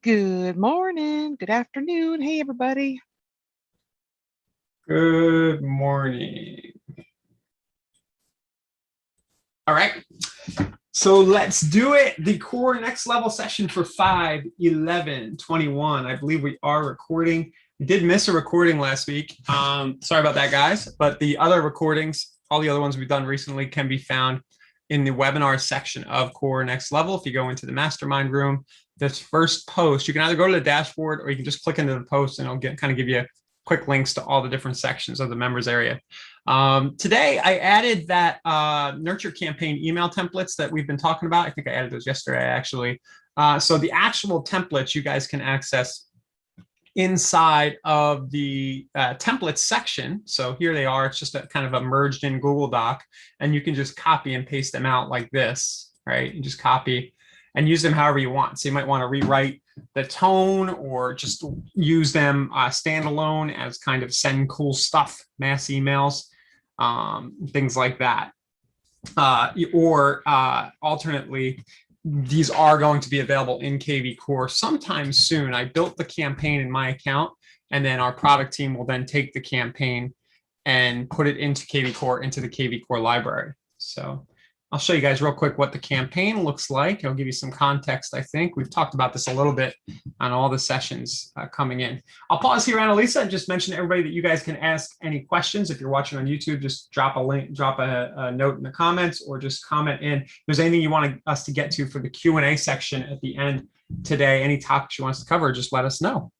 Good morning, good afternoon. Hey, everybody. Good morning. All right, so let's do it. The core next level session for 5/11/21. I believe we are recording. We did miss a recording last week. Sorry about that, guys. But the other recordings, all the other ones we've done recently, can be found in the webinar section of Core Next Level. If you go into the mastermind room, this first post, you can either go to the dashboard or you can just click into the post and it'll kind of give you quick links to all the different sections of the members area. Today, I added that nurture campaign email templates that we've been talking about. I think I added those yesterday, actually. So the actual templates you guys can access inside of the templates section. So here they are. It's just a kind of a merged in Google Doc, and you can just copy and paste them out like this, right? You just copy and use them however you want. So you might want to rewrite the tone or just use them standalone as kind of send cool stuff, mass emails, things like that. Or alternately, these are going to be available in KV Core sometime soon. I built the campaign in my account, and then our product team will then take the campaign and put it into KV Core, into the KV Core library. So I'll show you guys real quick what the campaign looks like. I'll give you some context, I think. We've talked about this a little bit on all the sessions coming in. I'll pause here, Annalisa, and just mention to everybody that you guys can ask any questions. If you're watching on YouTube, just drop a link, drop a note in the comments, or just comment in. If there's anything you want us to get to for the Q&A section at the end today, any topics you want us to cover, just let us know.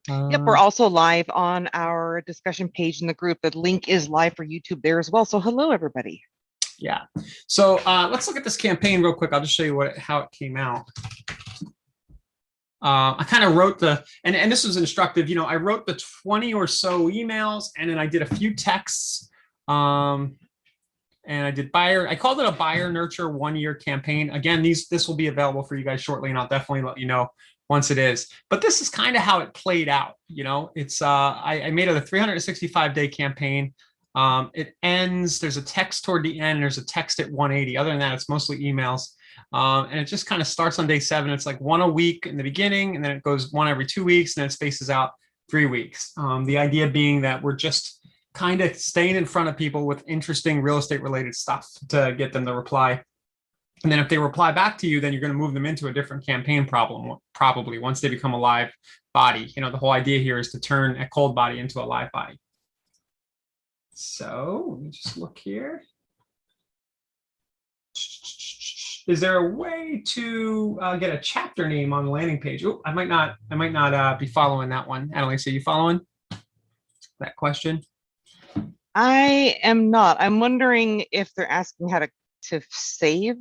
Yep, we're also live on our discussion page in the group. The link is live for YouTube there as well. So hello, everybody. Yeah. So let's look at this campaign real quick. I'll just show you how it came out. I kind of wrote and this was instructive. You know, I wrote the 20 or so emails, and then I did a few texts. And I did I called it a buyer nurture 1-year campaign. Again, this will be available for you guys shortly, and I'll definitely let you know once it is. But this is kind of how it played out. You know, it's I made it a 365-day campaign. It ends, there's a text toward the end, there's a text at 180. Other than that, it's mostly emails. And it just kind of starts on day 7. It's like 1 a week in the beginning, and then it goes 1 every 2 weeks, and then it spaces out 3 weeks. The idea being that we're just kind of staying in front of people with interesting real estate related stuff to get them to reply. And then if they reply back to you, then you're going to move them into a different campaign probably once they become a live body. You know, the whole idea here is to turn a cold body into a live body. So let me just look here. Is there a way to get a chapter name on the landing page? Oh, I might not be following that one. Annalisa, are you following that question? I am not. I'm wondering if they're asking how to save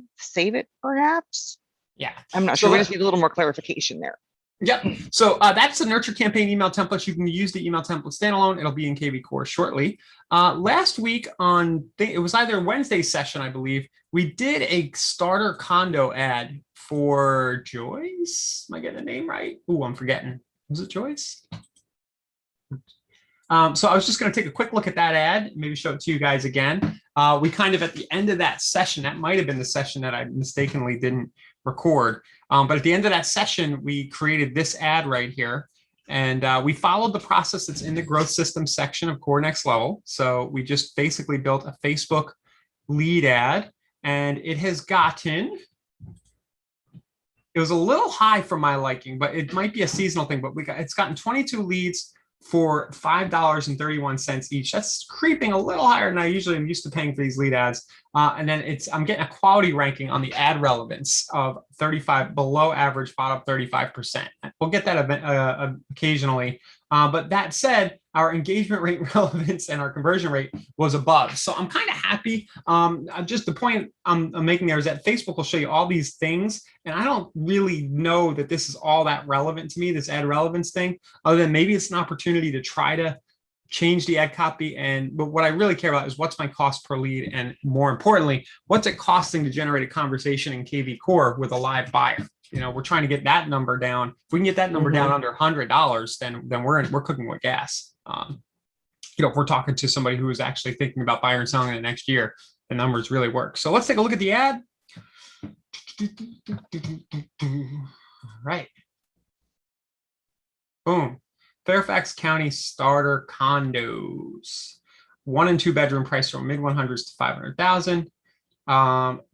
it, perhaps. Yeah, I'm not sure. We just need a little more clarification there. Yep. So that's the nurture campaign email template. You can use the email template standalone. It'll be in KV Core shortly. Last week it was either Wednesday session, I believe, we did a starter condo ad for Joyce. Am I getting the name right? Ooh, I'm forgetting. Was it Joyce? So I was just going to take a quick look at that ad, maybe show it to you guys again. We kind of, at the end of that session, that might have been the session that I mistakenly didn't record. But at the end of that session, we created this ad right here. And we followed the process that's in the growth system section of Core Next Level. So we just basically built a Facebook lead ad, and it has gotten, it was a little high for my liking, but it might be a seasonal thing, but it's gotten 22 leads for $5.31 each. That's creeping a little higher than I usually am used to paying for these lead ads. And then I'm getting a quality ranking on the ad relevance of 35, below average, bottom 35%. We'll get that occasionally. But that said, our engagement rate, relevance, and our conversion rate was above. So I'm kind of happy. Just the point I'm making there is that Facebook will show you all these things, and I don't really know that this is all that relevant to me, this ad relevance thing, other than maybe it's an opportunity to try to change the ad copy. But what I really care about is what's my cost per lead, and more importantly, what's it costing to generate a conversation in KV Core with a live buyer. You know, we're trying to get that number down. If we can get that number down under $100, then we're cooking with gas. You know, if we're talking to somebody who is actually thinking about buying and selling it next year, the numbers really work. So let's take a look at the ad. All right. Boom. Fairfax County starter condos. 1 and 2 bedroom price from mid 100s to 500,000.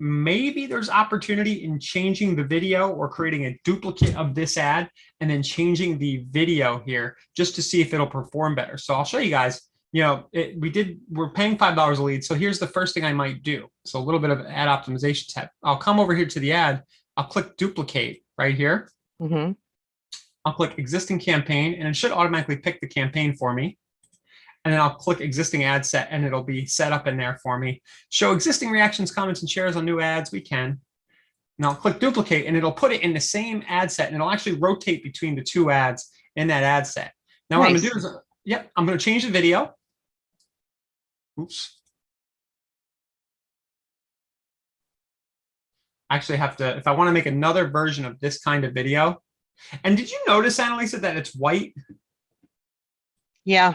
Maybe there's opportunity in changing the video or creating a duplicate of this ad and then changing the video here just to see if it'll perform better. So I'll show you guys, we're paying $5 a lead. So here's the first thing I might do. So a little bit of ad optimization tip. I'll come over here to the ad. I'll click duplicate right here. Mm-hmm. I'll click existing campaign and it should automatically pick the campaign for me. And then I'll click existing ad set and it'll be set up in there for me. Show existing reactions, comments, and shares on new ads. We can. And I'll click duplicate and it'll put it in the same ad set and it'll actually rotate between the 2 ads in that ad set. Now what I'm gonna do is, I'm gonna change the video. Oops. Actually have to, if I wanna make another version of this kind of video. And did you notice, Annalisa, that it's white? Yeah.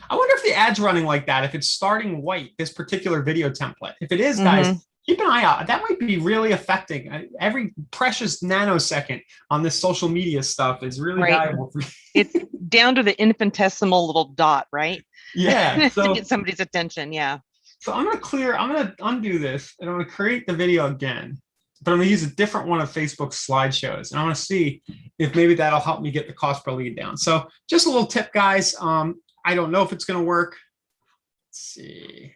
I wonder if the ad's running like that, if it's starting white, this particular video template. If it is, guys, keep an eye out. That might be really affecting. Every precious nanosecond on this social media stuff is really valuable for you. It's down to the infinitesimal little dot, right? Yeah. So, to get somebody's attention. Yeah. So I'm going to undo this and I'm going to create the video again. But I'm going to use a different one of Facebook's slideshows. And I want to see if maybe that'll help me get the cost per lead down. So just a little tip, guys. I don't know if it's going to work. Let's see.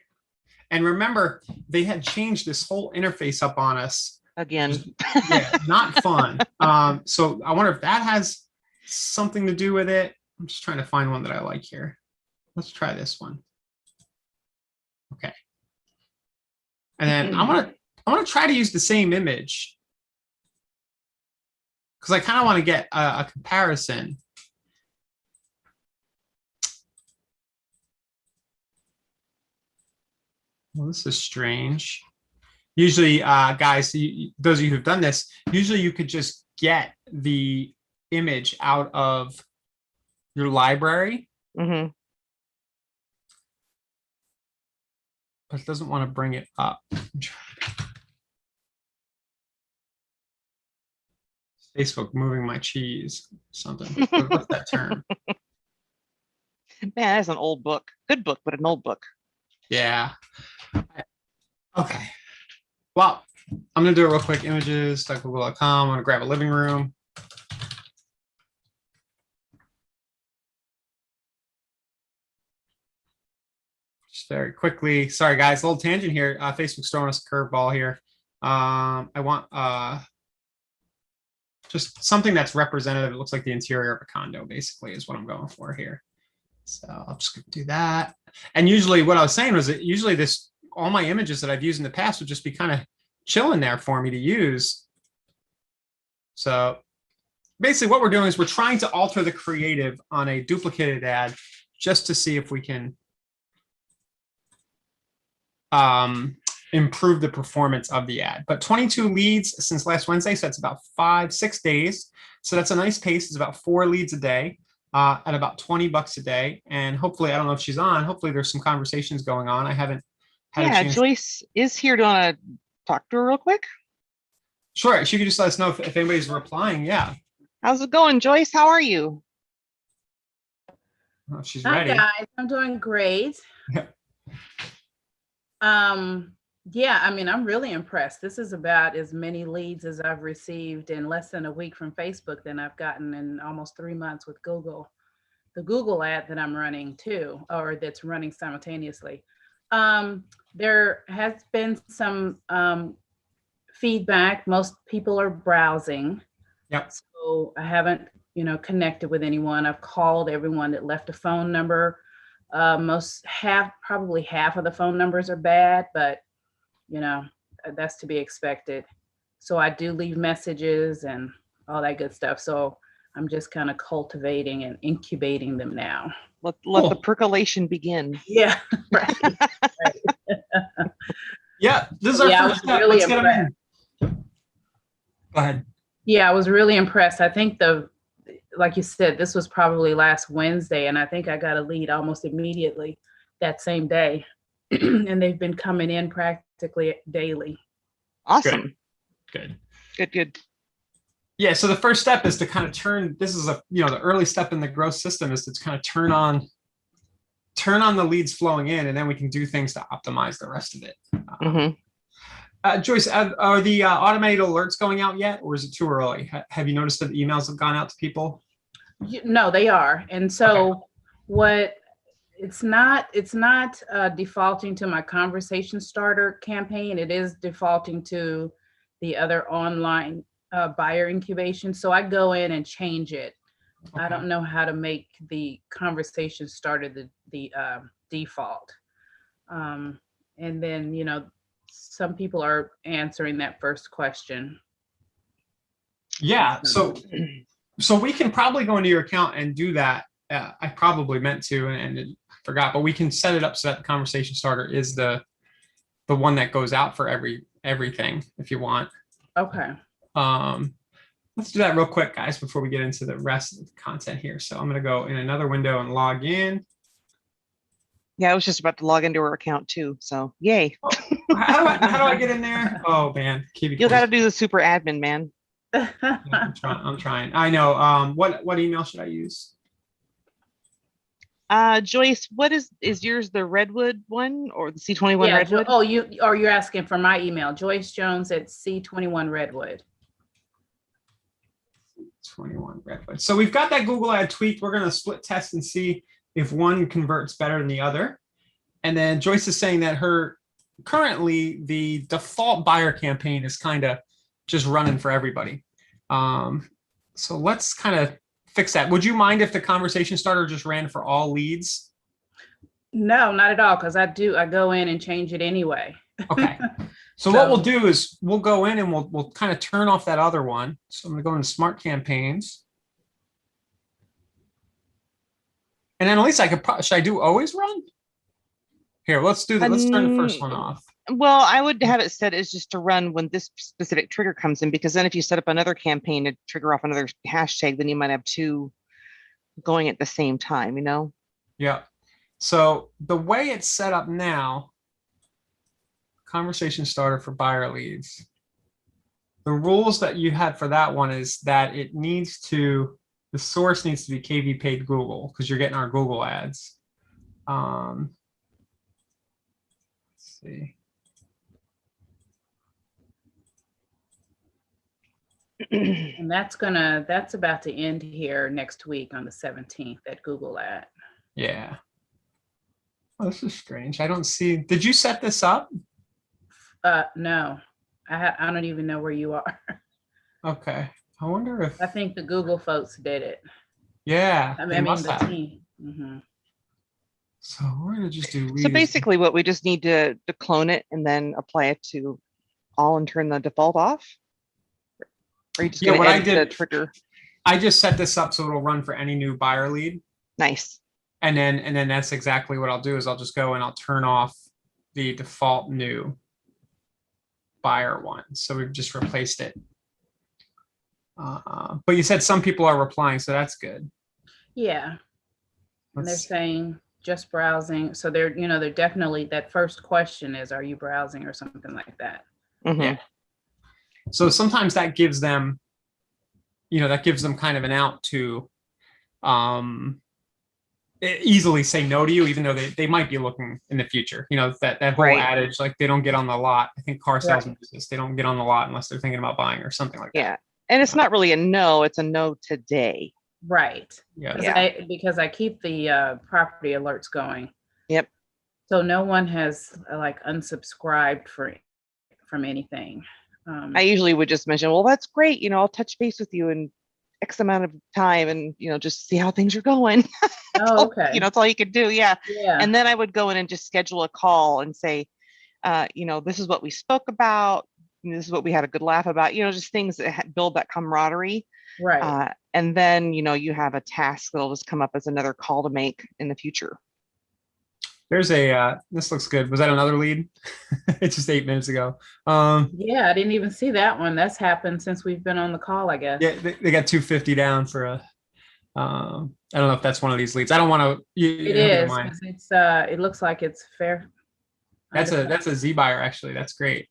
And remember, they had changed this whole interface up on us. Again. Yeah, not fun. So I wonder if that has something to do with it. I'm just trying to find one that I like here. Let's try this one. Okay. And then I'm gonna try to use the same image because I kind of want to get a comparison. Well, this is strange. Usually, guys, those of you who've done this, usually you could just get the image out of your library. Mm-hmm. But it doesn't want to bring it up. Facebook moving my cheese, something. What's that term? Man, that's an old book. Good book, but an old book. Yeah. Okay. Well, I'm going to do it real quick. Images, google.com. I'm going to grab a living room. Just very quickly. Sorry, guys. A little tangent here. Facebook's throwing us a curveball here. I want just something that's representative. It looks like the interior of a condo, basically, is what I'm going for here. So I'll just do that. And usually what I was saying was that usually all my images that I've used in the past would just be kind of chilling there for me to use. So basically what we're doing is we're trying to alter the creative on a duplicated ad just to see if we can improve the performance of the ad. But 22 leads since last Wednesday, so that's about 5-6 days. So that's a nice pace. It's about 4 leads a day at about $20 a day. And hopefully, I don't know if she's on, hopefully there's some conversations going on. I haven't had a chance. Joyce is here. Do you want to talk to her real quick? Sure. She could just let us know if anybody's replying. Yeah. How's it going, Joyce? How are you? Well, she's Hi, ready. guys. I'm doing great. Yeah, I mean, I'm really impressed. This is about as many leads as I've received in less than a week from Facebook than I've gotten in almost 3 months with Google. The Google ad that I'm running too, or that's running simultaneously. There has been some feedback. Most people are browsing. Yep. So I haven't, connected with anyone. I've called everyone that left a phone number. Probably half of the phone numbers are bad, but that's to be expected. So I do leave messages and all that good stuff. So I'm just kind of cultivating and incubating them now. Let the percolation begin. Yeah, right. Yeah, this is our first step. Really Let's get them in. Go ahead. Yeah, I was really impressed. I think like you said, this was probably last Wednesday, and I think I got a lead almost immediately that same day. And they've been coming in practically daily. Awesome. Good. Good. Yeah. So the first step is to kind of turn, this is the early step in the growth system is to kind of turn on the leads flowing in, and then we can do things to optimize the rest of it. Joyce, are the automated alerts going out yet, or is it too early? Have you noticed that the emails have gone out to people? No, they are. And so what it's not defaulting to my conversation starter campaign. It is defaulting to the other online buyer incubation. So I go in and change it. I don't know how to make the conversation starter the default. And then, some people are answering that first question. Yeah. So we can probably go into your account and do that. I probably meant to and forgot, but we can set it up so that the conversation starter is the one that goes out for everything if you want. Okay. Let's do that real quick, guys, before we get into the rest of the content here. So I'm going to go in another window and log in. Yeah, I was just about to log into her account too. So yay. Oh, how do I get in there? Oh man, You got to do the super admin, man. Yeah, I'm trying. I know. What email should I use? Joyce, what is yours the Redwood one or the C21 Yeah. Redwood? You're asking for my email, Joyce Jones at C21 Redwood. 21 Redwood. So we've got that Google ad tweaked. We're going to split test and see if one converts better than the other. And then Joyce is saying that currently the default buyer campaign is kind of just running for everybody. So let's kind of fix that. Would you mind if the conversation starter just ran for all leads? No, not at all. Because I go in and change it anyway. Okay. So what we'll do is we'll go in and we'll kind of turn off that other one. So I'm going to go into Smart Campaigns. And then at least should I do always run? Here, let's do that. Let's turn the first one off. Well, I would have it set as just to run when this specific trigger comes in, because then if you set up another campaign to trigger off another hashtag, then you might have two going at the same time, Yeah. So the way it's set up now, conversation starter for buyer leads. The rules that you had for that one is that the source needs to be KV paid Google because you're getting our Google ads. Let's see. And that's about to end here next week on the 17th, that Google ad. Yeah. Oh, this is strange. I don't see. Did you set this up? No, I don't even know where you are. Okay. I wonder if. I think the Google folks did it. Yeah. I mean the team. Mm-hmm. So we're gonna just do. So basically, what we just need to clone it and then apply it to all and turn the default off. Or are you just going to edit the trigger? I just set this up so it'll run for any new buyer lead. Nice. And then that's exactly what I'll do is I'll just go and I'll turn off the default new buyer one. So we've just replaced it. But you said some people are replying, so that's good. Yeah. And they're saying just browsing. So they're definitely, that first question is, are you browsing or something like that? Mm-hmm. Yeah. So sometimes that gives them, kind of an out to easily say no to you, even though they might be looking in the future. That whole adage, like they don't get on the lot. I think car salesmen business, they don't get on the lot unless they're thinking about buying or something like that. Yeah. And it's not really a no, it's a no today. Right. Yeah. Because I keep the property alerts going. Yep. So no one has unsubscribed from anything. I usually would just mention, well, that's great. I'll touch base with you in X amount of time and, just see how things are going. Oh, okay. That's all you could do. Yeah. Yeah. And then I would go in and just schedule a call and say, this is what we spoke about. This is what we had a good laugh about, just things that build that camaraderie. Right. And then, you have a task that'll just come up as another call to make in the future. There's this looks good. Was that another lead? It's just 8 minutes ago. Yeah, I didn't even see that one. That's happened since we've been on the call, I guess. Yeah, they got 250 down for a, I don't know if that's one of these leads. I don't want to. It is. It's it looks like it's fair. That's a Z buyer, actually. That's great.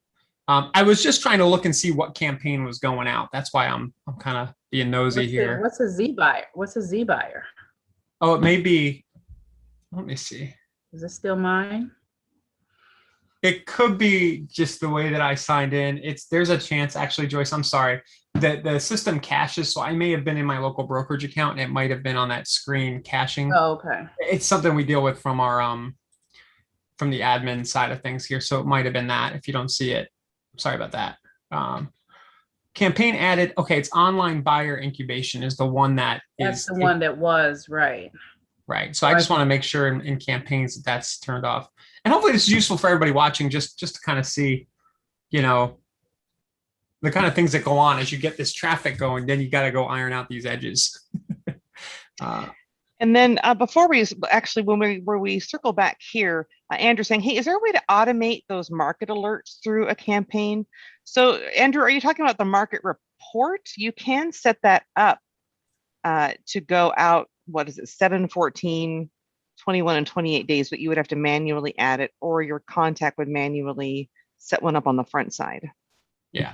I was just trying to look and see what campaign was going out. That's why I'm kind of being nosy here. What's a Z buyer? What's a Z buyer? Oh, it may be. Let me see. Is it still mine? It could be just the way that I signed in. There's a chance, actually, Joyce, I'm sorry, that the system caches. So I may have been in my local brokerage account and it might have been on that screen caching. Oh, okay. It's something we deal with from our from the admin side of things here. So it might have been that. If you don't see it, sorry about that. Campaign added. Okay, it's online buyer incubation is the one that That's the one that was right. Right. So I just want to make sure in campaigns that that's turned off. And hopefully this is useful for everybody watching, just to kind of see, you know, the kind of things that go on as you get this traffic going. Then you got to go iron out these edges. And then before we actually, when we circle back here, Andrew saying, hey, is there a way to automate those market alerts through a campaign? So Andrew, are you talking about the market report? You can set that up to go out, what is it, 7, 14, 21, and 28 days, but you would have to manually add it, or your contact would manually set one up on the front side. Yeah.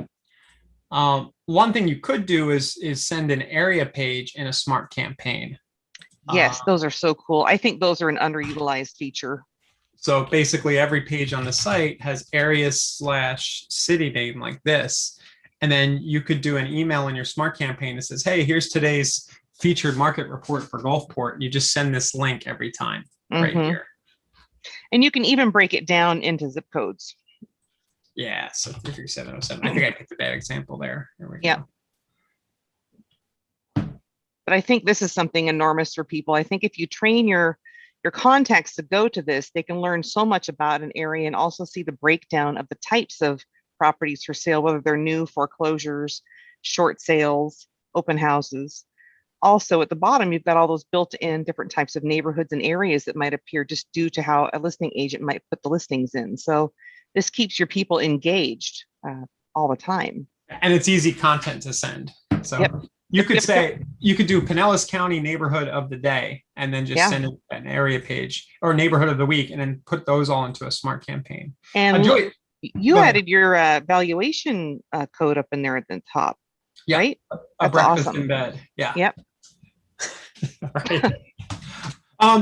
One thing you could do is send an area page in a smart campaign. Yes, those are so cool. I think those are an underutilized feature. So basically every page on the site has area/city name like this. And then you could do an email in your smart campaign that says, hey, here's today's featured market report for Gulfport. You just send this link every time right here. And you can even break it down into zip codes. Yeah, so 33707. I think I picked a bad example there. There we go. Yeah. But I think this is something enormous for people. I think if you train your contacts to go to this, they can learn so much about an area and also see the breakdown of the types of properties for sale, whether they're new, foreclosures, short sales, open houses. Also at the bottom, you've got all those built-in different types of neighborhoods and areas that might appear just due to how a listing agent might put the listings in. So this keeps your people engaged all the time. And it's easy content to send. So yep. You could say, you could do Pinellas County neighborhood of the day and then just send it an area page, or neighborhood of the week, and then put those all into a smart campaign. And you added your valuation code up in there at the top, right? A breakfast in bed. Yeah. Yep. Right.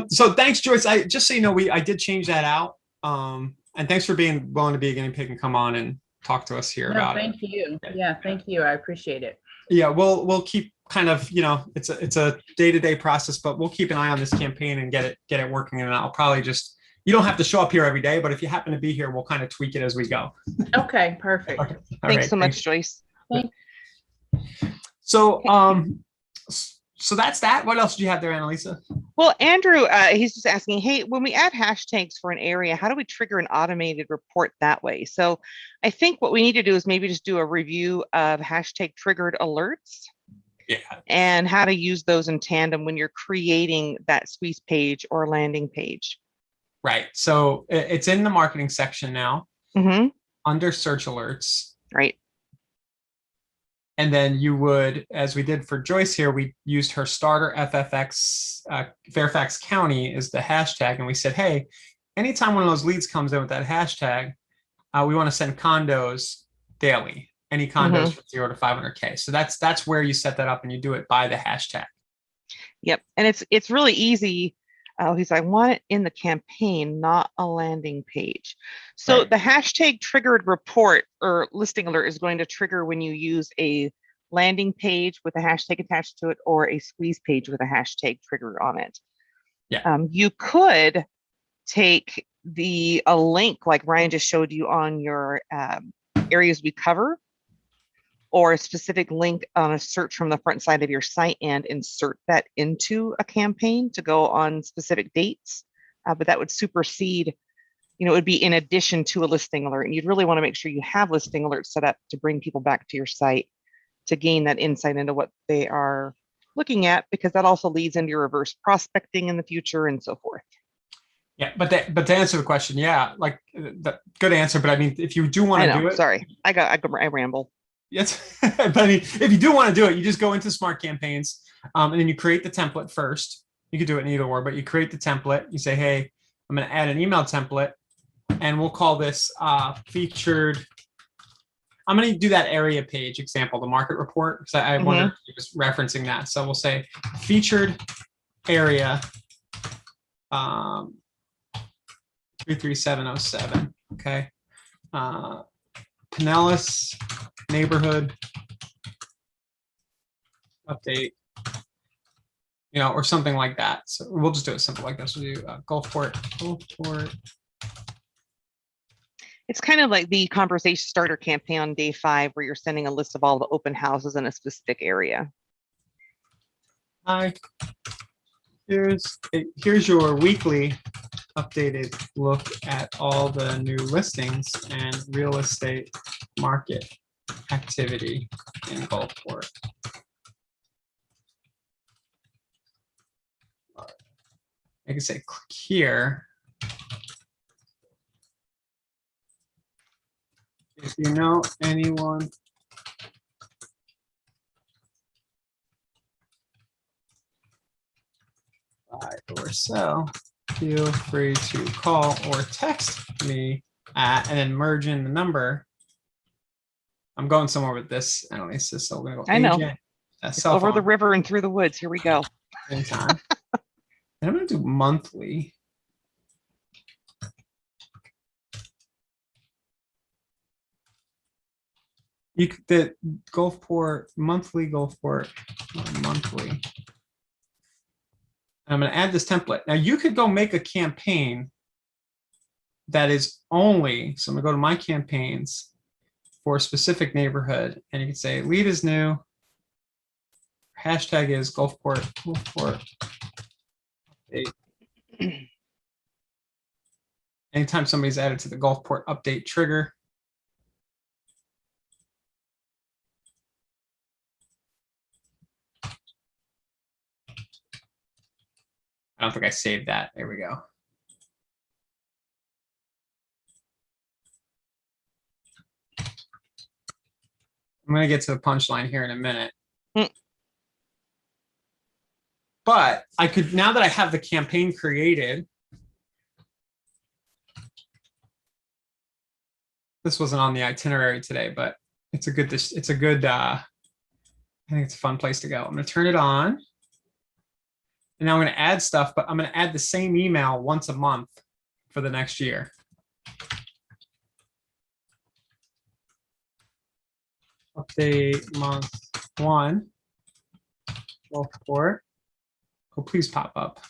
So thanks, Joyce. Just so you know, I did change that out. And thanks for being willing to be a guinea pig and come on and talk to us here about it. Thank you. Yeah, thank you. I appreciate it. Yeah, we'll keep kind of, you know, it's a day-to-day process, but we'll keep an eye on this campaign and get it working. And I'll probably just, you don't have to show up here every day, but if you happen to be here, we'll kind of tweak it as we go. Okay, perfect. Thanks so much, Joyce. Thanks. So so that's that. What else do you have there, Annalisa? Well, Andrew, he's just asking, hey, when we add hashtags for an area, how do we trigger an automated report that way? So I think what we need to do is maybe just do a review of hashtag triggered alerts. Yeah. And how to use those in tandem when you're creating that squeeze page or landing page. Right. So it's in the marketing section now, under search alerts. Right. And then you would, as we did for Joyce here, we used her starter FFX Fairfax County as the hashtag. And we said, hey, anytime one of those leads comes in with that hashtag, we want to send condos daily, any condos from 0 to 500K. So that's where you set that up, and you do it by the hashtag. Yep. And it's really easy. He said, I want it in the campaign, not a landing page. So the hashtag triggered report or listing alert is going to trigger when you use a landing page with a hashtag attached to it, or a squeeze page with a hashtag trigger on it. Yeah. You could take a link like Ryan just showed you on your areas we cover, or a specific link on a search from the front side of your site and insert that into a campaign to go on specific dates. But that would supersede, it would be in addition to a listing alert. And you'd really want to make sure you have listing alerts set up to bring people back to your site to gain that insight into what they are looking at, because that also leads into your reverse prospecting in the future and so forth. Yeah, but to answer the question, like good answer. But I mean, if you do want to do it, sorry, I ramble. Yes, but I mean, if you do want to do it, you just go into Smart Campaigns, and then you create the template first. You could do it in either or, but you create the template. You say, hey, I'm going to add an email template, and we'll call this featured I'm going to do that area page example, the market report, because I wonder if he was referencing that. So we'll say featured area 33707. Okay. Pinellas neighborhood update, or something like that. So we'll just do it simple like this. We'll do Gulfport. It's kind of like the conversation starter campaign on day 5, where you're sending a list of all the open houses in a specific area. Hi, here's your weekly updated look at all the new listings and real estate market activity in Gulfport. I can say click here. If you know anyone buy or sell, feel free to call or text me at, and then merge in the number. I'm going somewhere with this. I don't need this. So we're gonna go I know. agent, It's over the river and through the woods. Here we go. Anytime. And I'm going to do monthly. The Gulfport monthly. I'm going to add this template. Now you could go make a campaign that is only, so I'm going to go to my campaigns for a specific neighborhood, and you can say lead is new. Hashtag is Gulfport. Anytime somebody's added to the Gulfport update trigger. I don't think I saved that. There we go. I'm going to get to the punchline here in a minute. But I could, now that I have the campaign created, this wasn't on the itinerary today, but I think it's a fun place to go. I'm going to turn it on. And now I'm going to add stuff, but I'm going to add the same email once a month for the next year. Update month 1. Gulfport. Oh, please pop up.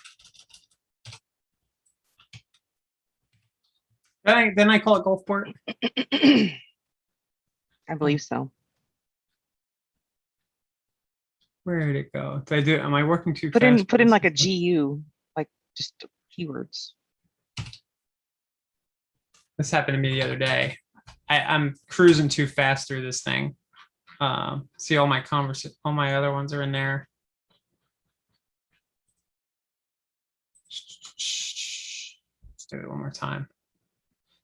Then I call it Gulfport. I believe so. Where did it go? Did I do it? Am I working too fast? Put in like a GU, like just keywords. This happened to me the other day. I'm cruising too fast through this thing. See all my all my other ones are in there. Let's do it one more time.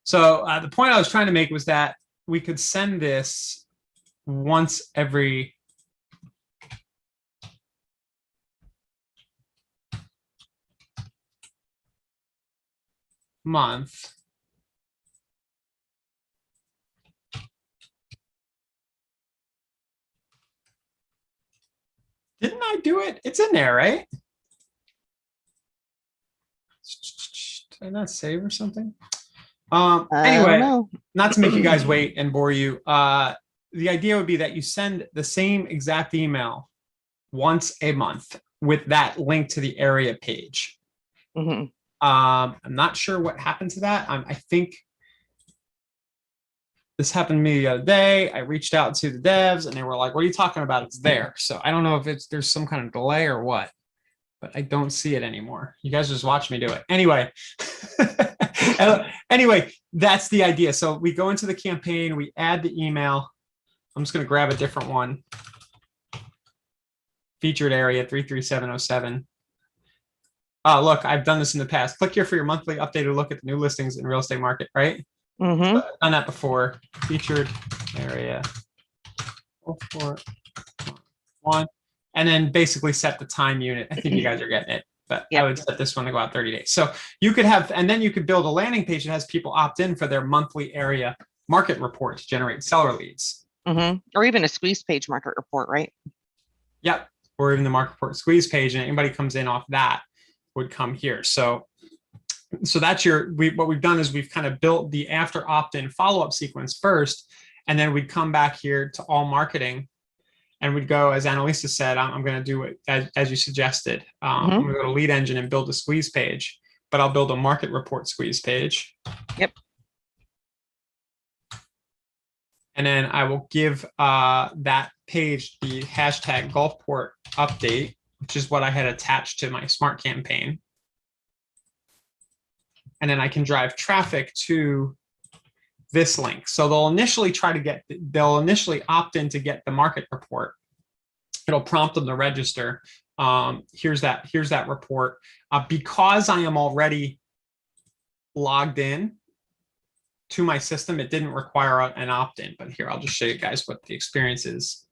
So the point I was trying to make was that we could send this once every month. Didn't I do it? It's in there, right? Did I not save or something? Anyway, not to make you guys wait and bore you. The idea would be that you send the same exact email once a month with that link to the area page. Mm-hmm. I'm not sure what happened to that. I think this happened to me the other day. I reached out to the devs and they were like, what are you talking about? It's there. So I don't know if there's some kind of delay or what, but I don't see it anymore. You guys just watch me do it. Anyway, that's the idea. So we go into the campaign, we add the email. I'm just going to grab a different one. Featured area 33707. Look, I've done this in the past. Click here for your monthly updated look at the new listings in real estate market, right? Mm-hmm. So I've done that before. Featured area 441. And then basically set the time unit. I think you guys are getting it, but yep. I would set this one to go out 30 days. So you could have, and then you could build a landing page that has people opt in for their monthly area market report to generate seller leads. Or even a squeeze page market report, right? Yep. Or even the market report squeeze page, and anybody comes in off that would come here. So that's what we've done is we've kind of built the after opt-in follow-up sequence first, and then we'd come back here to all marketing, and we'd go, as Annalisa said, I'm going to do it as you suggested. I'm going to go to lead engine and build a squeeze page, but I'll build a market report squeeze page. Yep. And then I will give that page the hashtag Gulfport update, which is what I had attached to my smart campaign. And then I can drive traffic to this link. So they'll initially opt in to get the market report. It'll prompt them to register. Here's that report. Because I am already logged in to my system, it didn't require an opt-in, but here, I'll just show you guys what the experience is.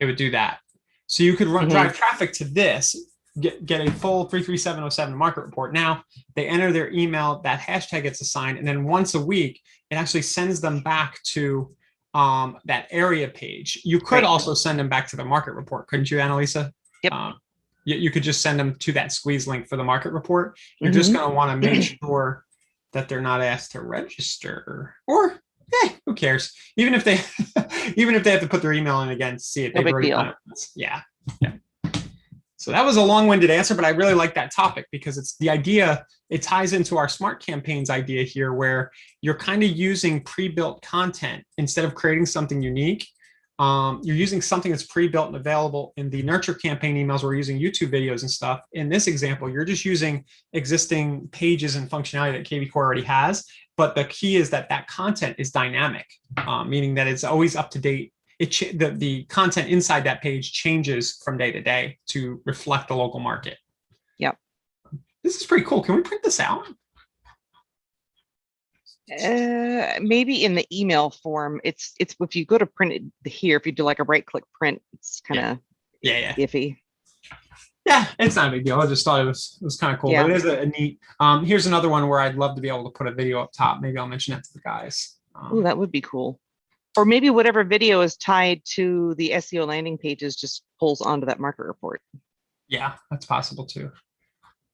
It would do that. So you could drive traffic to this, get a full 33707 market report. Now they enter their email, that hashtag gets assigned, and then once a week, it actually sends them back to that area page. You could also send them back to the market report, couldn't you, Annalisa? Yep. You could just send them to that squeeze link for the market report. You're just going to want to make sure that they're not asked to register, or who cares? Even if they have to put their email in again to see it. No big deal. Yeah. So that was a long-winded answer, but I really like that topic because it's the idea, it ties into our smart campaigns idea here, where you're kind of using pre-built content instead of creating something unique. You're using something that's pre-built and available. In the nurture campaign emails, we're using YouTube videos and stuff. In this example, you're just using existing pages and functionality that KV Core already has. But the key is that content is dynamic, meaning that it's always up to date. The content inside that page changes from day to day to reflect the local market. Yep. This is pretty cool. Can we print this out? Maybe in the email form. It's if you go to print it here, if you do like a right click print, it's kind of iffy. Yeah, it's not a big deal. I just thought it was kind of cool. But it is a neat. Here's another one where I'd love to be able to put a video up top. Maybe I'll mention that to the guys. Oh, that would be cool. Or maybe whatever video is tied to the SEO landing pages just pulls onto that market report. Yeah, that's possible too.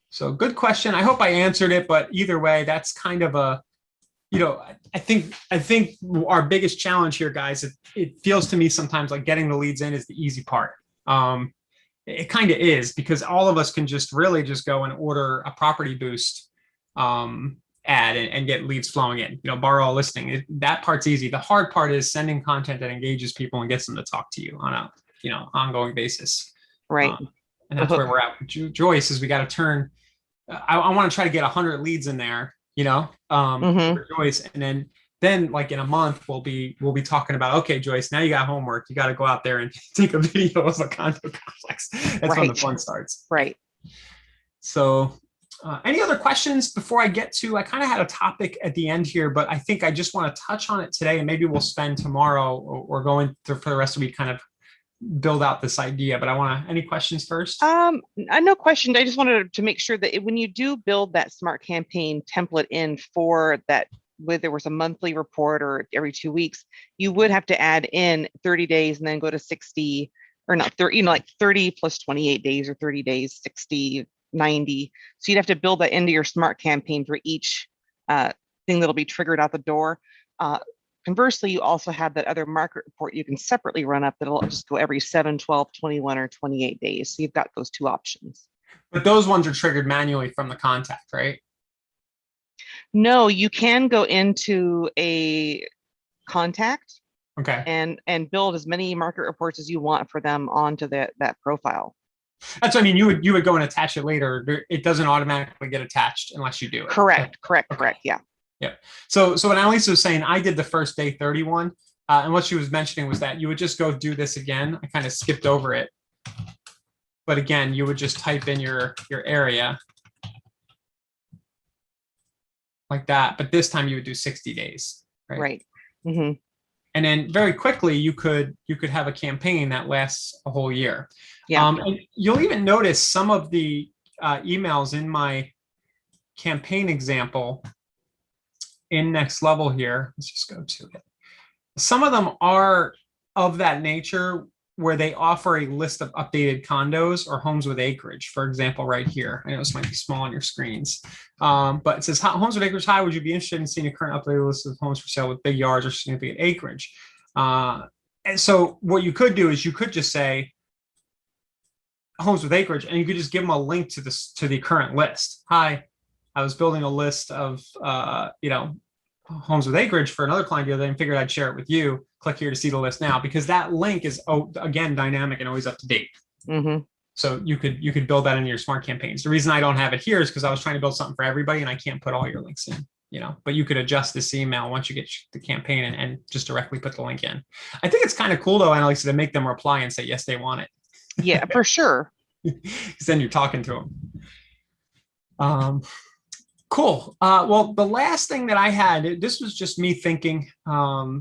So good question. I hope I answered it, but either way, that's kind of a, I think our biggest challenge here, guys, it feels to me sometimes like getting the leads in is the easy part. It kind of is, because all of us can just go and order a property boost ad and get leads flowing in, borrow a listing. That part's easy. The hard part is sending content that engages people and gets them to talk to you on a, ongoing basis. Right. And that's where we're at with Joyce, is we got to turn, I want to try to get 100 leads in there, for Joyce. And then like in a month, we'll be talking about, okay, Joyce, now you got homework. You got to go out there and take a video of a condo complex. That's when the fun starts. Right. So any other questions before I get to, I kind of had a topic at the end here, but I think I just want to touch on it today, and maybe we'll spend tomorrow or going through for the rest of the week kind of build out this idea. But any questions first? No question. I just wanted to make sure that when you do build that smart campaign template in for that, whether there was a monthly report or every 2 weeks, you would have to add in 30 days and then go to 60, or not 30, like 30 plus 28 days, or 30 days, 60, 90. So you'd have to build that into your smart campaign for each thing that'll be triggered out the door. Conversely, you also have that other market report you can separately run up that'll just go every 7, 12, 21, or 28 days. So you've got those two options. But those ones are triggered manually from the contact, right? No, you can go into a contact, okay, and build as many market reports as you want for them onto that profile. That's what I mean. You would go and attach it later. It doesn't automatically get attached unless you do it. Correct. Yeah. Yeah. So what Annalisa was saying, I did the first day 31, and what she was mentioning was that you would just go do this again. I kind of skipped over it, but again, you would just type in your area like that. But this time you would do 60 days, right? Right. Mm-hmm. And then very quickly you could have a campaign that lasts a whole year. Yeah. And you'll even notice some of the emails in my campaign example in Next Level here. Let's just go to it. Some of them are of that nature where they offer a list of updated condos or homes with acreage. For example, right here, I know this might be small on your screens, but it says homes with acreage. Hi, would you be interested in seeing a current updated list of homes for sale with big yards or significant acreage? And so what you could do is you could just say homes with acreage, and you could just give them a link to the current list. Hi, I was building a list of homes with acreage for another client the other day and figured I'd share it with you. Click here to see the list now, because that link is again dynamic and always up to date. So you could build that into your smart campaigns. The reason I don't have it here is because I was trying to build something for everybody and I can't put all your links in. But you could adjust this email once you get the campaign and just directly put the link in. I think it's kind of cool though, Annalisa, to make them reply and say yes, they want it. Yeah, for sure. Because then you're talking to them. Cool. Well, the last thing that I had, this was just me thinking, I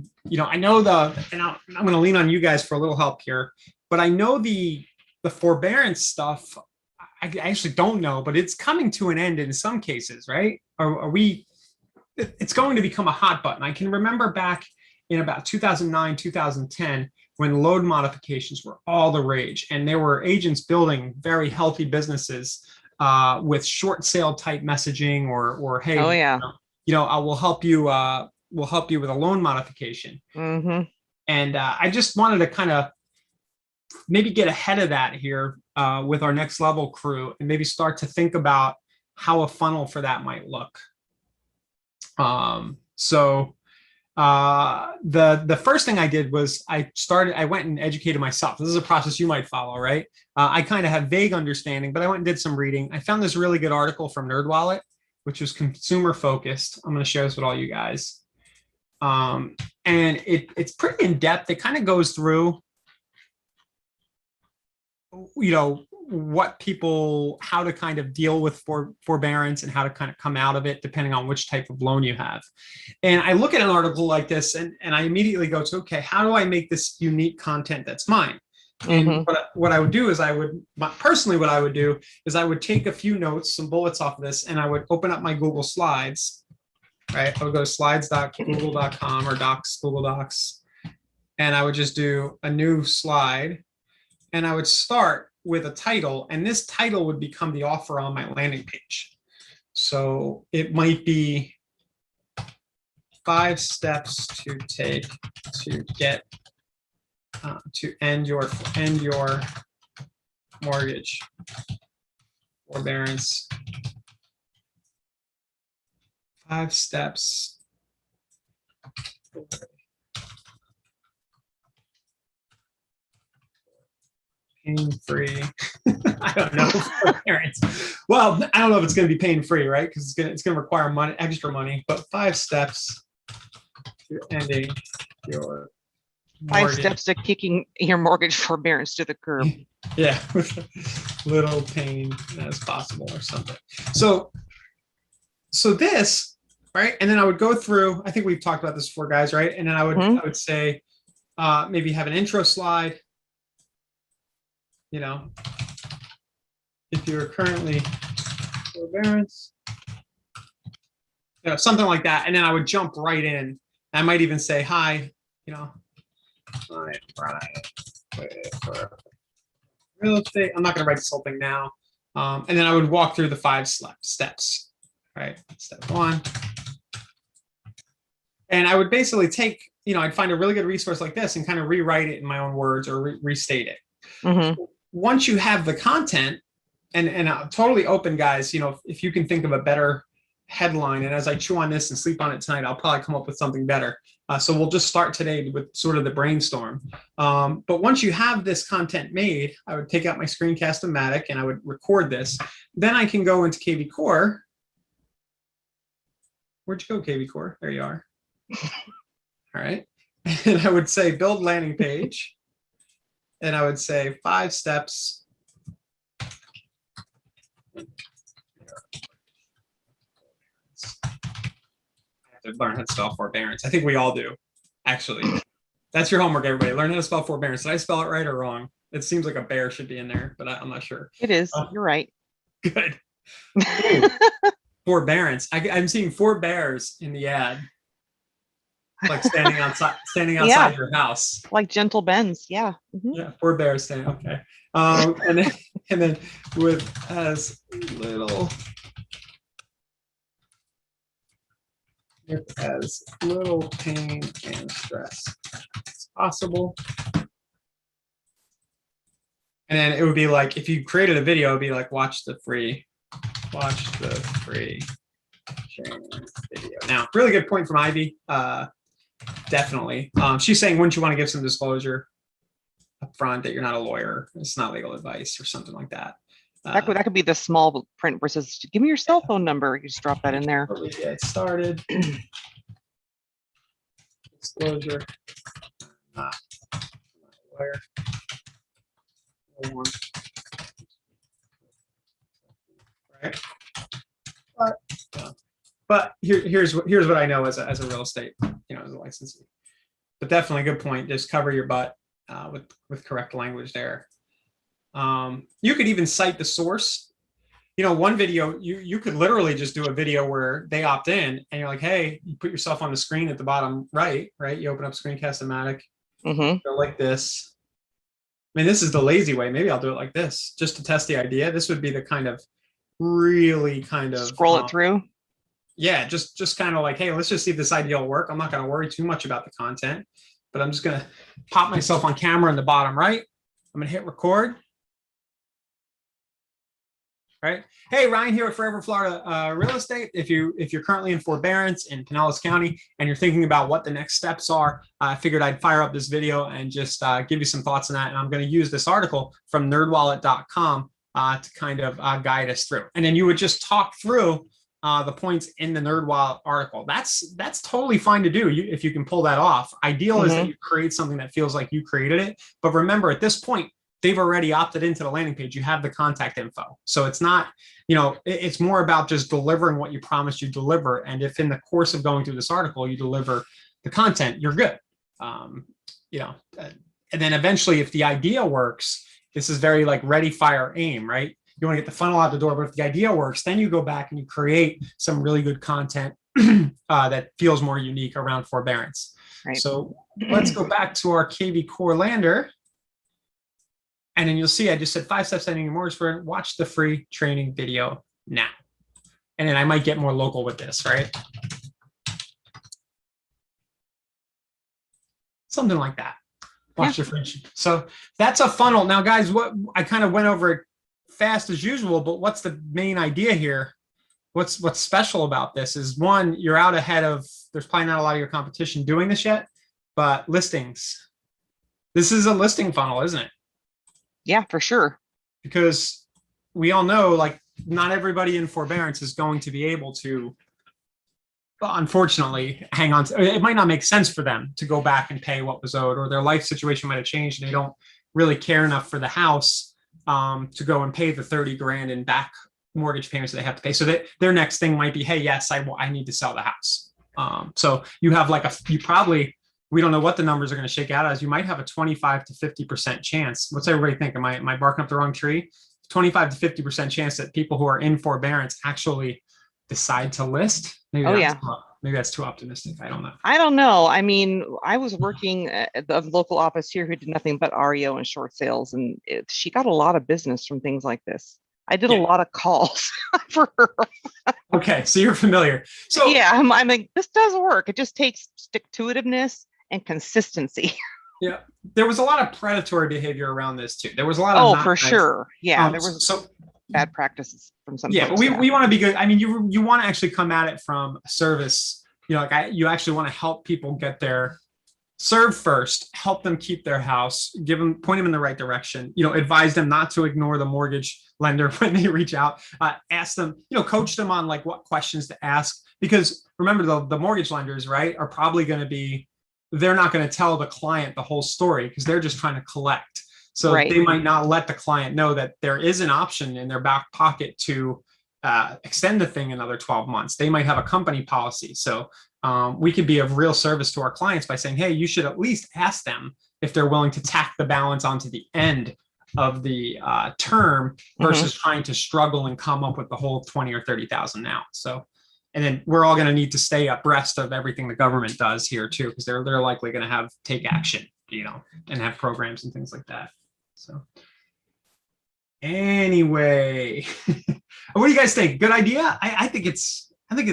know and I'm going to lean on you guys for a little help here, but I know the forbearance stuff, I actually don't know, but it's coming to an end in some cases, right? It's going to become a hot button. I can remember back in about 2009, 2010, when loan modifications were all the rage, and there were agents building very healthy businesses with short sale type messaging, or hey, oh yeah, I will help you. We'll help you with a loan modification. And I just wanted to kind of maybe get ahead of that here with our next level crew, and maybe start to think about how a funnel for that might look. The first thing I did was I went and educated myself. This is a process you might follow, right? I kind of have vague understanding, but I went and did some reading. I found this really good article from NerdWallet, which was consumer focused. I'm going to share this with all you guys. And it's pretty in depth. It kind of goes through, how to kind of deal with forbearance and how to kind of come out of it depending on which type of loan you have. And I look at an article like this and I immediately go to, okay, how do I make this unique content that's mine? And what I would do is I would take a few notes, some bullets off of this, and I would open up my Google Slides, right? I would go to slides.google.com or Docs, Google Docs, and I would just do a new slide, and I would start with a title, and this title would become the offer on my landing page. So it might be 5 steps to take to get to end your mortgage forbearance. 5 steps. Pain-free. I don't know. Forbearance. Well, I don't know if it's going to be pain-free, right? Because it's going to require extra money. But 5 steps to ending your mortgage. 5 steps to kicking your mortgage forbearance to the curb. Yeah, with little pain as possible or something. So this, right? And then I would go through. I think we've talked about this before, guys, right? And then I would say maybe have an intro slide. If you're currently forbearance, something like that. And then I would jump right in. I might even say, hi, hi, Brian, for real estate. I'm not going to write this whole thing now. And then I would walk through the 5 steps, right? Step 1. And I would basically take, I'd find a really good resource like this and kind of rewrite it in my own words or restate it. Once you have the content, and totally open, guys, if you can think of a better headline, and as I chew on this and sleep on it tonight, I'll probably come up with something better. So we'll just start today with sort of the brainstorm. But once you have this content made, I would take out my Screencast-O-Matic and I would record this. Then I can go into KV Core. Where'd you go, KV Core? There you are. All right. And I would say build landing page. And I would say 5 steps. I have to learn how to spell forbearance. I think we all do, actually. That's your homework, everybody. Learn how to spell forbearance. Did I spell it right or wrong? It seems like a bear should be in there, but I'm not sure. It is. You're right. Good. Forbearance. I'm seeing 4 bears in the ad. like standing Yeah. outside your house. Like gentle bends. Yeah. Mhm. Yeah, forbearance standing. Okay. And then with as little pain and stress as possible. And then it would be like, if you created a video, it'd be like, watch the free training video. Now, really good point from Ivy. Definitely. She's saying, wouldn't you want to give some disclosure up front that you're not a lawyer? It's not legal advice or something like that. That could be the small print versus give me your cell phone number. You just drop that in there. Before we get started. Disclosure. Not a lawyer. Right. But here's what I know as a real estate, as a licensee. But definitely a good point. Just cover your butt with correct language there. You could even cite the source. One video, you could literally just do a video where they opt in and you're like, hey, you put yourself on the screen at the bottom right? You open up Screencast-O-Matic, go like this. I mean, this is the lazy way. Maybe I'll do it like this just to test the idea. This would be the kind of scroll it through. Yeah, just kind of like, hey, let's just see if this idea will work. I'm not going to worry too much about the content, but I'm just going to pop myself on camera in the bottom right. I'm going to hit record. Right. Hey, Ryan here at Forever Florida Real Estate. If you're currently in forbearance in Pinellas County and you're thinking about what the next steps are, I figured I'd fire up this video and just give you some thoughts on that. And I'm going to use this article from nerdwallet.com to kind of guide us through. And then you would just talk through the points in the NerdWallet article. That's totally fine to do if you can pull that off. Ideal is that you create something that feels like you created it. But remember, at this point, they've already opted into the landing page. You have the contact info. So it's not, it's more about just delivering what you promised you deliver. And if in the course of going through this article, you deliver the content, you're good. And then eventually, if the idea works, this is very like ready, fire, aim, right? You want to get the funnel out the door, but if the idea works, then you go back and you create some really good content that feels more unique around forbearance. Right. So let's go back to our KV Core Lander. And then you'll see, I just said 5 steps ending your mortgage for watch the free training video now. And then I might get more local with this, right? Something like that. Watch the free. So that's a funnel. Now, guys, what I kind of went over it fast as usual, but what's the main idea here? What's special about this is, one, you're out ahead of, there's probably not a lot of your competition doing this yet, but listings. This is a listing funnel, isn't it? Yeah, for sure. Because we all know, like, not everybody in forbearance is going to be able to, unfortunately, hang on to, it might not make sense for them to go back and pay what was owed, or their life situation might have changed and they don't really care enough for the house to go and pay the 30 grand in back mortgage payments that they have to pay. So that their next thing might be, hey, yes, I need to sell the house. So you have like we don't know what the numbers are going to shake out as. You might have a 25 to 50% chance. What's everybody think? Am I barking up the wrong tree? 25 to 50% chance that people who are in forbearance actually decide to list. Maybe that's too optimistic. I don't know. I mean, I was working at the local office here who did nothing but REO and short sales, and she got a lot of business from things like this. I did a lot of calls for her. Okay, so you're familiar. So yeah, I'm like, this does work. It just takes stick-to-itiveness and consistency. Yeah, there was a lot of predatory behavior around this too. There was a lot of for sure. Yeah, there was bad practices from some. Yeah, folks, but we want to be good. I mean, you want to actually come at it from a service. You actually want to help people get there. Serve first, help them keep their house, point them in the right direction, advise them not to ignore the mortgage lender when they reach out, ask them, coach them on like what questions to ask, because remember the mortgage lenders, right, are probably going to be, they're not going to tell the client the whole story because they're just trying to collect. So they might not let the client know that there is an option in their back pocket to extend the thing another 12 months. They might have a company policy. So we could be of real service to our clients by saying, hey, you should at least ask them if they're willing to tack the balance onto the end of the term versus trying to struggle and come up with the whole 20 or 30,000 now. So And then we're all going to need to stay abreast of everything the government does here too, because they're likely going to take action, and have programs and things like that. So anyway, what do you guys think? Good idea? I think this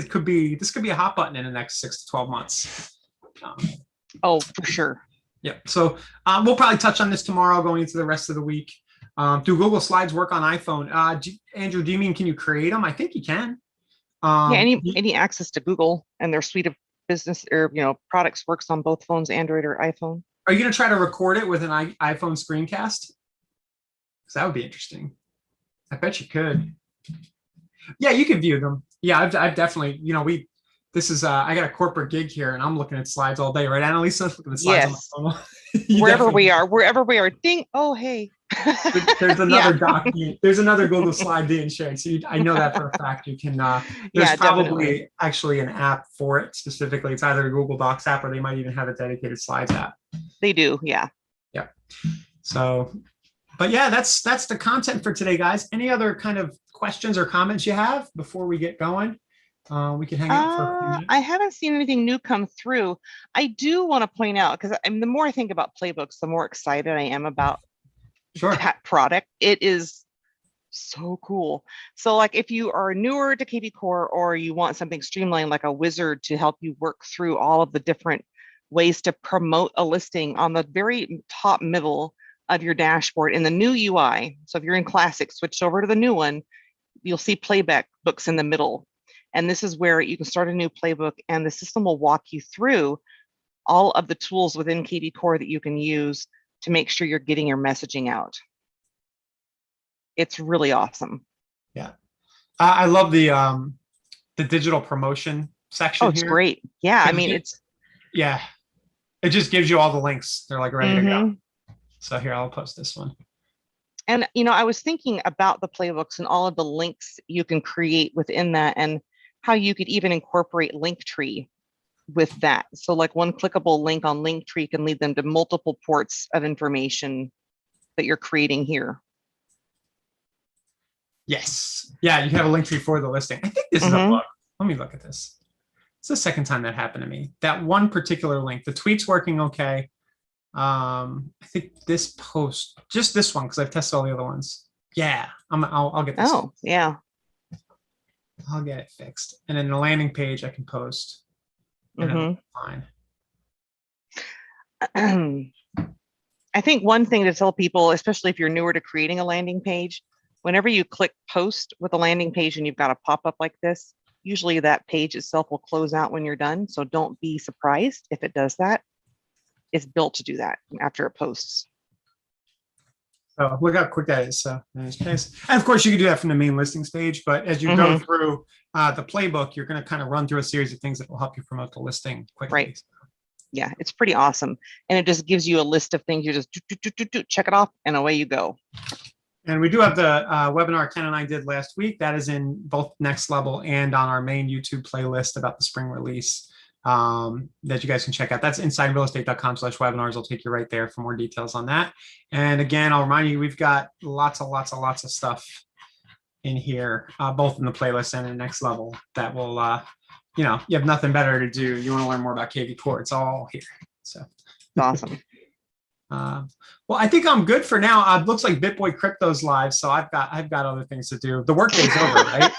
could be a hot button in the next 6 to 12 months. Oh, for sure. Yeah. So we'll probably touch on this tomorrow going into the rest of the week. Do Google Slides work on iPhone? Andrew, do you mean, can you create them? I think you can. Yeah, any access to Google and their suite of business or products works on both phones, Android or iPhone. Are you going to try to record it with an iPhone screencast? Because that would be interesting. I bet you could. Yeah, you can view them. Yeah, I've definitely, I got a corporate gig here and I'm looking at slides all day, right, Annalisa? Looking at slides on my phone. Wherever we are, ding. Oh, hey. There's another document. There's another Google slide being shared. So I know that for a fact. You can. There's probably definitely actually an app for it specifically. It's either a Google Docs app or they might even have a dedicated slides app. They do, yeah. Yeah. So, but yeah, that's the content for today, guys. Any other kind of questions or comments you have before we get going? We can hang out for a few minutes. I haven't seen anything new come through. I do want to point out, because the more I think about playbooks, the more excited I am about that product. It is so cool. So like if you are newer to KB Core or you want something streamlined like a wizard to help you work through all of the different ways to promote a listing on the very top middle of your dashboard in the new UI. So if you're in Classic, switch over to the new one, you'll see playback books in the middle. And this is where you can start a new playbook and the system will walk you through all of the tools within KB Core that you can use to make sure you're getting your messaging out. It's really awesome. Yeah. I love the digital promotion section. Oh, it's great. Yeah. I mean, it just gives you all the links. They're like ready to go. So here, I'll post this one. And, I was thinking about the playbooks and all of the links you can create within that and how you could even incorporate Linktree with that. So like one clickable link on Linktree can lead them to multiple ports of information that you're creating here. Yes. Yeah, you have a Linktree for the listing. I think this is a bug. Let me look at this. It's the second time that happened to me. That one particular link, the tweet's working okay. I think this post, just this one, because I've tested all the other ones. Yeah, I'll get this. Oh, fixed. yeah. I'll get it fixed. And then the landing page I can post. Fine. I think one thing to tell people, especially if you're newer to creating a landing page, whenever you click post with a landing page and you've got a pop-up like this, usually that page itself will close out when you're done. So don't be surprised if it does that. It's built to do that after it posts. So look how quick that is. So and of course you can do that from the main listings page, but as you go through the playbook, you're going to kind of run through a series of things that will help you promote the listing quickly. Right. Yeah, it's pretty awesome. And it just gives you a list of things. You just check it off and away you go. And we do have the webinar Ken and I did last week. That is in both Next Level and on our main YouTube playlist about the spring release that you guys can check out. That's insiderealestate.com/webinars. I'll take you right there for more details on that. And again, I'll remind you, we've got lots of stuff in here, both in the playlist and in Next Level that will, you have nothing better to do. You want to learn more about KB Core, it's all here. So awesome. Well, I think I'm good for now. It looks like BitBoy Crypto's live, so I've got other things to do. The workday's over, right?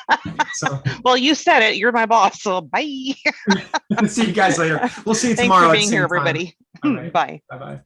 So, well, you said it. You're my boss, so bye. See you guys later. We'll see you Thanks tomorrow. Thanks for being here, everybody. Right. Bye. Bye-bye.